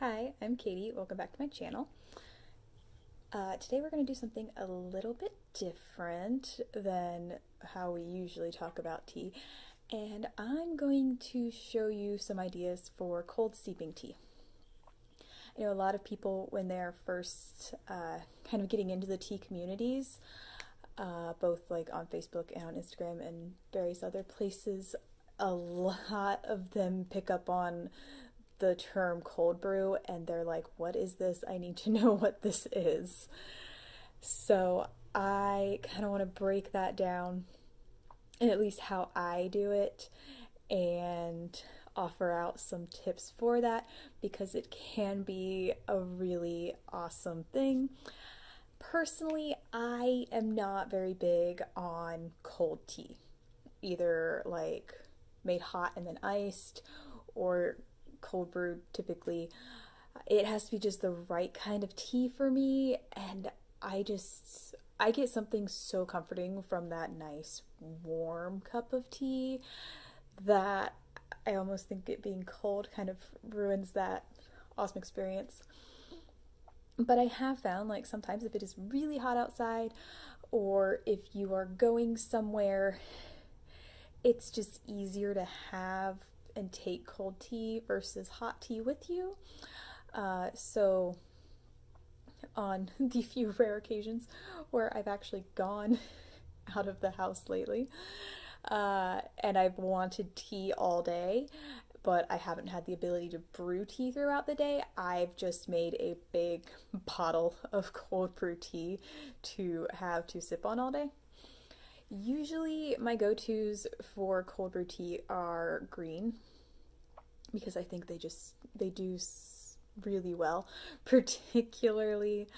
Hi, I'm Katie. Welcome back to my channel. Today we're going to do something a little bit different than how we usually talk about tea, and I'm going to show you some ideas for cold steeping tea. I know a lot of people, when they're first kind of getting into the tea communities, both like on Facebook and on Instagram and various other places, a lot of them pick up on the term cold brew and they're like, what is this? I need to know what this is. So I kind of want to break that down, and at least how I do it, and offer out some tips for that, because it can be a really awesome thing. Personally, I am not very big on cold tea, either like made hot and then iced, or cold brewed. Typically it has to be just the right kind of tea for me, and I get something so comforting from that nice warm cup of tea that I almost think it being cold kind of ruins that awesome experience. But I have found, like, sometimes if it is really hot outside, or if you are going somewhere, it's just easier to have and take cold tea versus hot tea with you. So on the few rare occasions where I've actually gone out of the house lately, and I've wanted tea all day, but I haven't had the ability to brew tea throughout the day, I've just made a big bottle of cold brew tea to have to sip on all day. Usually my go-tos for cold brew tea are green, because I think they do really well. Particularly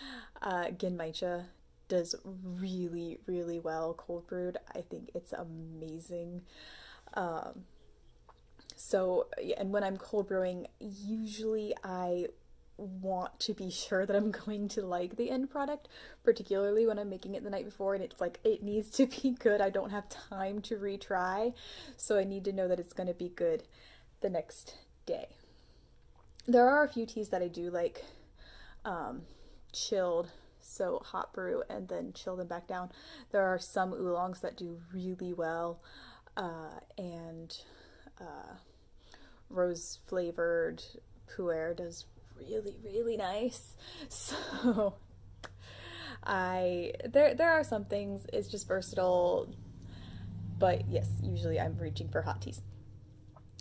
Genmaicha does really, really well cold brewed. I think it's amazing. So, and when I'm cold brewing, usually I want to be sure that I'm going to like the end product, particularly when I'm making it the night before and it's like, it needs to be good. I don't have time to retry, so I need to know that it's going to be good the next day. There are a few teas that I do like chilled, so hot brew and then chill them back down. There are some oolongs that do really well, and rose flavored pu'er does really, really nice. So there are some things, it's just versatile, but yes, usually I'm reaching for hot teas.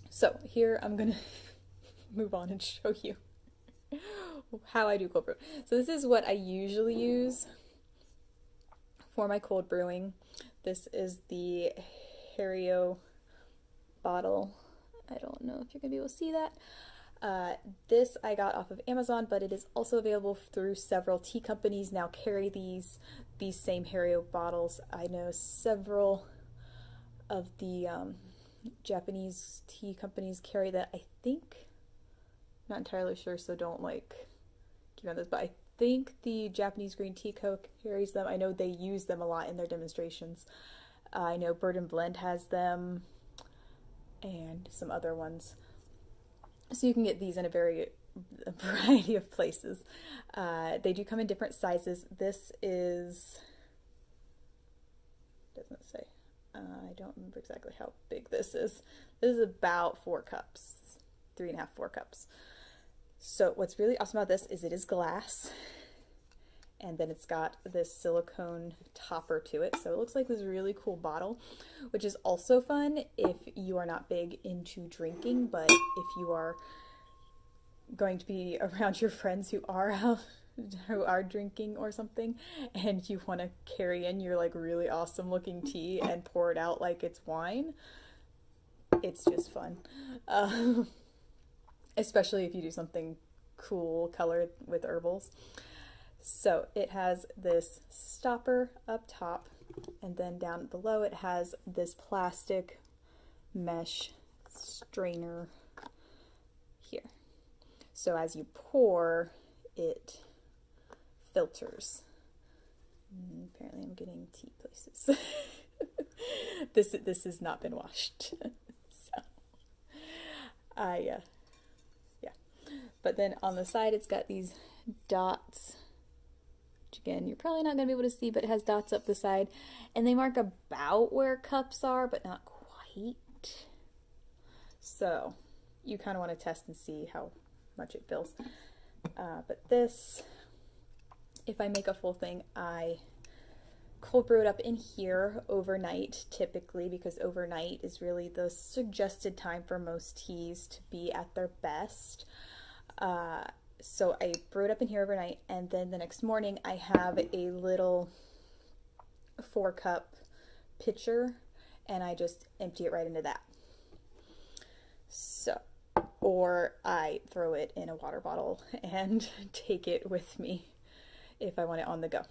So here I'm gonna move on and show you how I do cold brew. So this is what I usually use for my cold brewing. This is the Hario bottle. I don't know if you're gonna be able to see that. This I got off of Amazon, but it is also available through several tea companies now carry these same Hario bottles. I know several of the Japanese tea companies carry that. I think, not entirely sure, so don't like keep on this, but I think the Japanese Green Tea Co. carries them. I know they use them a lot in their demonstrations. I know Bird and Blend has them, and some other ones. So you can get these in a variety of places. They do come in different sizes. This is, doesn't say, I don't remember exactly how big this is. This is about 4 cups, 3.5, 4 cups. So what's really awesome about this is it is glass, and then it's got this silicone topper to it. So it looks like this really cool bottle, which is also fun if you are not big into drinking, but if you are going to be around your friends who are drinking or something, and you want to carry in your like really awesome looking tea and pour it out like it's wine. It's just fun. Especially if you do something cool colored with herbals. So it has this stopper up top, and then down below it has this plastic mesh strainer here. So as you pour, it filters. Apparently I'm getting tea places. This has not been washed. So yeah. But then on the side, it's got these dots, which again, you're probably not going to be able to see, but it has dots up the side. And they mark about where cups are, but not quite. So you kind of want to test and see how much it fills. But this, if I make a full thing, I cold brew it up in here overnight, typically, because overnight is really the suggested time for most teas to be at their best. So I brew it up in here overnight, and then the next morning I have a little 4-cup pitcher, and I just empty it right into that. So, or I throw it in a water bottle and take it with me if I want it on the go.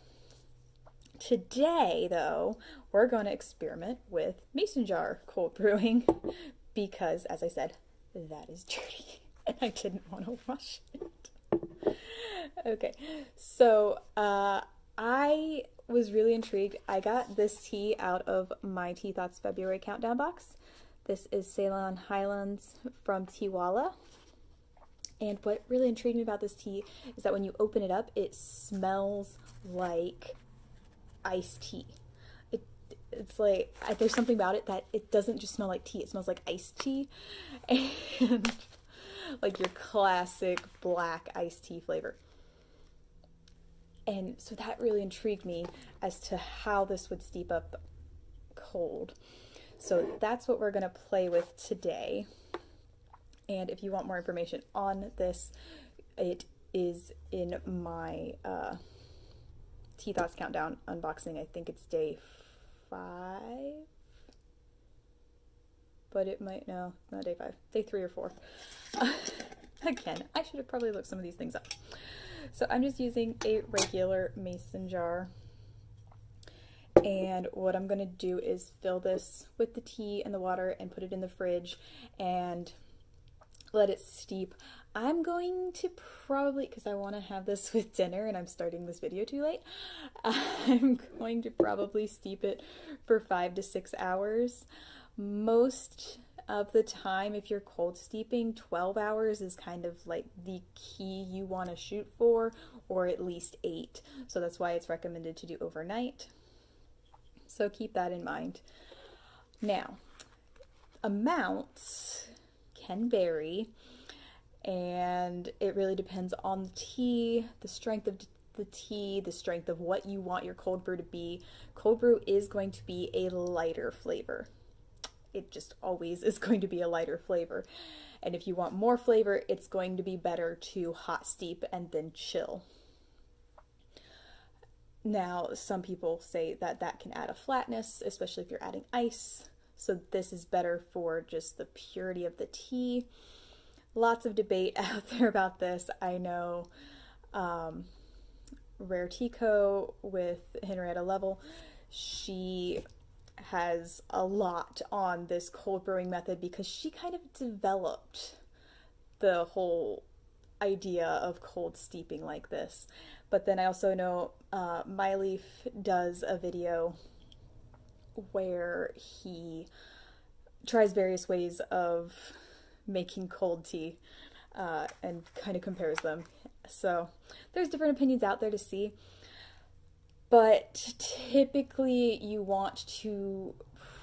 Today, though, we're going to experiment with mason jar cold brewing because, as I said, that is dirty and I didn't want to wash it. Okay, so I was really intrigued. I got this tea out of my Tea Thoughts February countdown box. This is Ceylon Highlands from Teawala. And what really intrigued me about this tea is that when you open it up, it smells like iced tea. It's like, there's something about it that it doesn't just smell like tea, it smells like iced tea. And like your classic black iced tea flavor. And so that really intrigued me as to how this would steep up cold. So that's what we're going to play with today. And if you want more information on this, it is in my Tea Thoughts Countdown unboxing. I think it's day 5. But it might, no, not day 5. Day 3 or 4. Again, I should have probably looked some of these things up. So I'm just using a regular mason jar. And what I'm going to do is fill this with the tea and the water and put it in the fridge and let it steep. I'm going to probably, because I want to have this with dinner and I'm starting this video too late, I'm going to probably steep it for 5 to 6 hours. Most of the time, if you're cold steeping, 12 hours is kind of like the key you want to shoot for, or at least 8. So that's why it's recommended to do overnight. So keep that in mind. Now, amounts can vary, and it really depends on the tea, the strength of the tea, the strength of what you want your cold brew to be. Cold brew is going to be a lighter flavor. It just always is going to be a lighter flavor. And if you want more flavor, it's going to be better to hot steep and then chill. Now, some people say that that can add a flatness, especially if you're adding ice. So this is better for just the purity of the tea. Lots of debate out there about this. I know Rare Tea Co. with Henrietta Level, she has a lot on this cold brewing method because she kind of developed the whole idea of cold steeping like this. But then I also know MyLeaf does a video where he tries various ways of making cold tea and kind of compares them. So there's different opinions out there to see. But typically you want to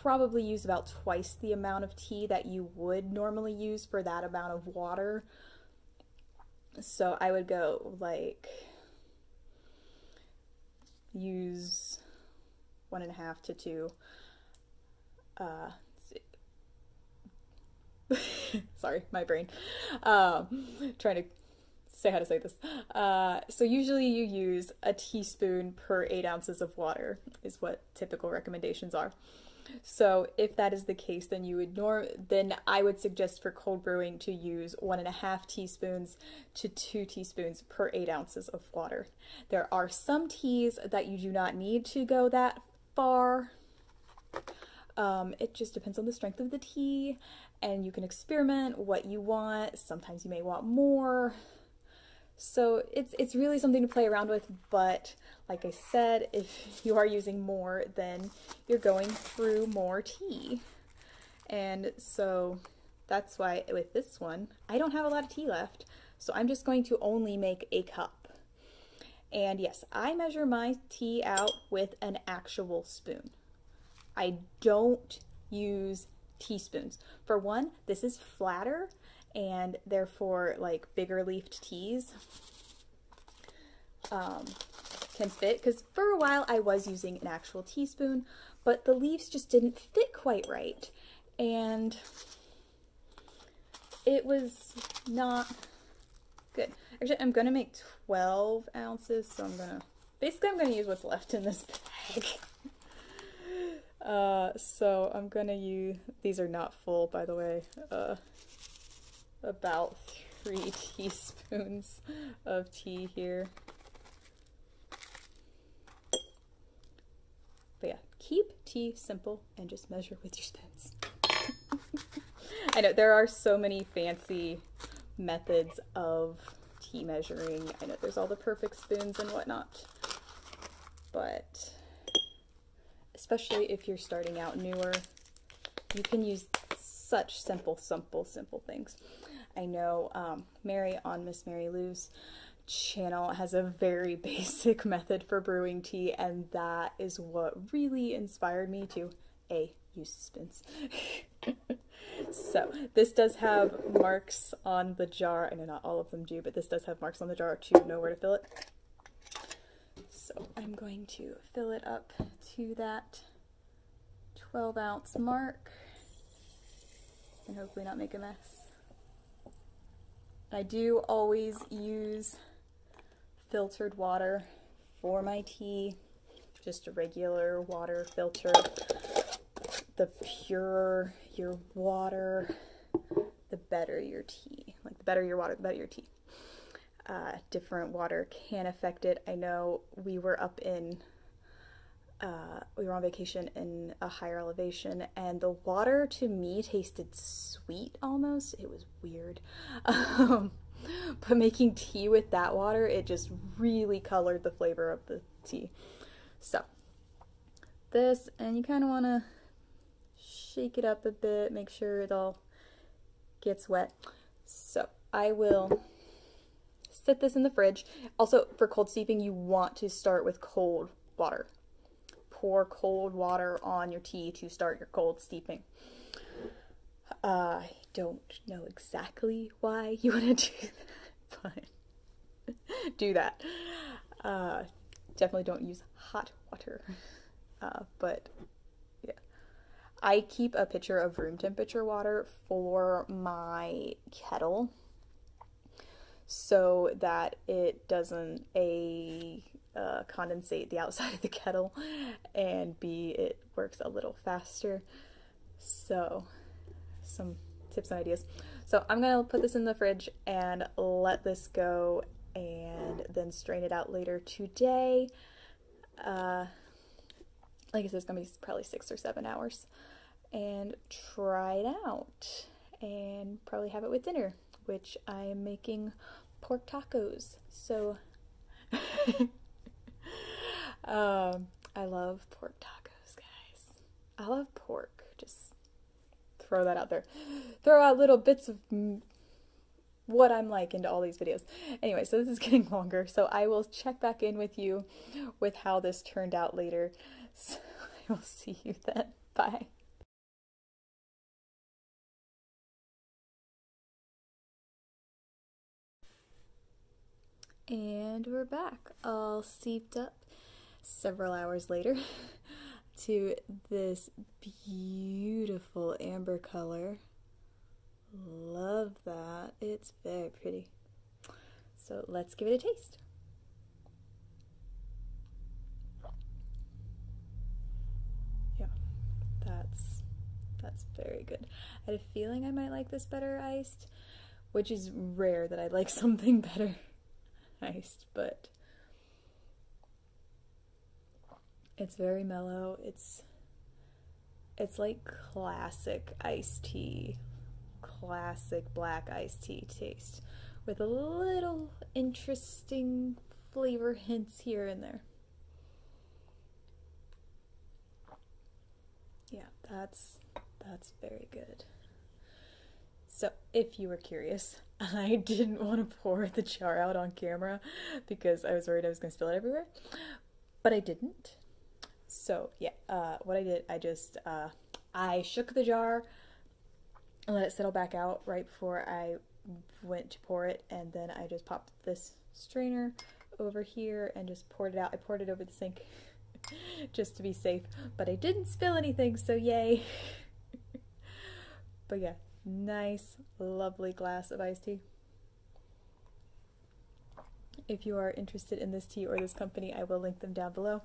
probably use about twice the amount of tea that you would normally use for that amount of water. So I would go like use 1.5 to 2. Sorry, my brain. Trying to say how to say this. So usually you use a teaspoon per 8 ounces of water is what typical recommendations are. So if that is the case, then you would then I would suggest for cold brewing to use 1.5 teaspoons to 2 teaspoons per 8 ounces of water. There are some teas that you do not need to go that far. It just depends on the strength of the tea, and you can experiment what you want. Sometimes you may want more. So it's really something to play around with, but like I said, if you are using more, then you're going through more tea. And so that's why with this one, I don't have a lot of tea left. So I'm just going to only make a cup. And yes, I measure my tea out with an actual spoon. I don't use teaspoons. For one, this is flatter and therefore like bigger leafed teas can fit, because for a while I was using an actual teaspoon, but the leaves just didn't fit quite right and it was not good. Actually, I'm gonna make 12 ounces, so I'm gonna use what's left in this bag. So I'm gonna use, these are not full, by the way, about 3 teaspoons of tea here. But yeah, keep tea simple and just measure with your spoons. I know there are so many fancy methods of tea measuring. I know there's all the perfect spoons and whatnot, but especially if you're starting out newer, you can use such simple things. I know Mary on Miss Mary Lou's channel has a very basic method for brewing tea, and that is what really inspired me to use spoons. So this does have marks on the jar. I know not all of them do, but this does have marks on the jar to know where to fill it. So I'm going to fill it up to that 12-ounce mark and hopefully not make a mess. I do always use filtered water for my tea, just a regular water filter. The purer your water, the better your tea. Like, the better your water, the better your tea. Different water can affect it. I know we were up in, we were on vacation in a higher elevation, and the water to me tasted sweet almost. It was weird. But making tea with that water, it just really colored the flavor of the tea. So this, and you kind of want to shake it up a bit, make sure it all gets wet. So I will set this in the fridge. Also, for cold steeping, you want to start with cold water. Pour cold water on your tea to start your cold steeping. I don't know exactly why you want to do that, but do that. Definitely don't use hot water, but yeah. I keep a pitcher of room temperature water for my kettle so that it doesn't condensate the outside of the kettle, and B, it works a little faster. So some tips and ideas. So I'm gonna put this in the fridge and let this go, and then strain it out later today. Like I said, it's gonna be probably 6 or 7 hours, and try it out and probably have it with dinner, which I am making pork tacos. So I love pork tacos, guys. I love pork. Just throw that out there. Throw out little bits of what I'm like into all these videos. Anyway, so this is getting longer, so I will check back in with you with how this turned out later. So I will see you then. Bye. And we're back, all steeped up several hours later to this beautiful amber color. Love that. It's very pretty. So let's give it a taste. Yeah, that's very good. I had a feeling I might like this better iced, which is rare that I like something better iced, but it's very mellow. It's like classic iced tea, classic black iced tea taste with a little interesting flavor hints here and there. Yeah, that's very good. So if you were curious, I didn't want to pour the jar out on camera because I was worried I was going to spill it everywhere, but I didn't. So yeah, what I did, I shook the jar and let it settle back out right before I went to pour it, and then I just popped this strainer over here and just poured it out. I poured it over the sink just to be safe, but I didn't spill anything, so yay. But yeah, nice, lovely glass of iced tea. If you are interested in this tea or this company, I will link them down below.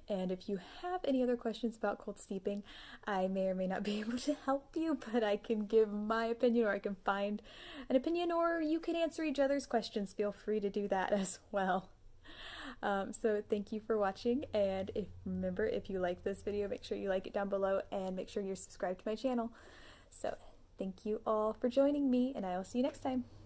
And if you have any other questions about cold steeping, I may or may not be able to help you, but I can give my opinion, or I can find an opinion, or you can answer each other's questions. Feel free to do that as well. So thank you for watching, and remember, if you like this video, make sure you like it down below, and make sure you're subscribed to my channel. So thank you all for joining me, and I will see you next time.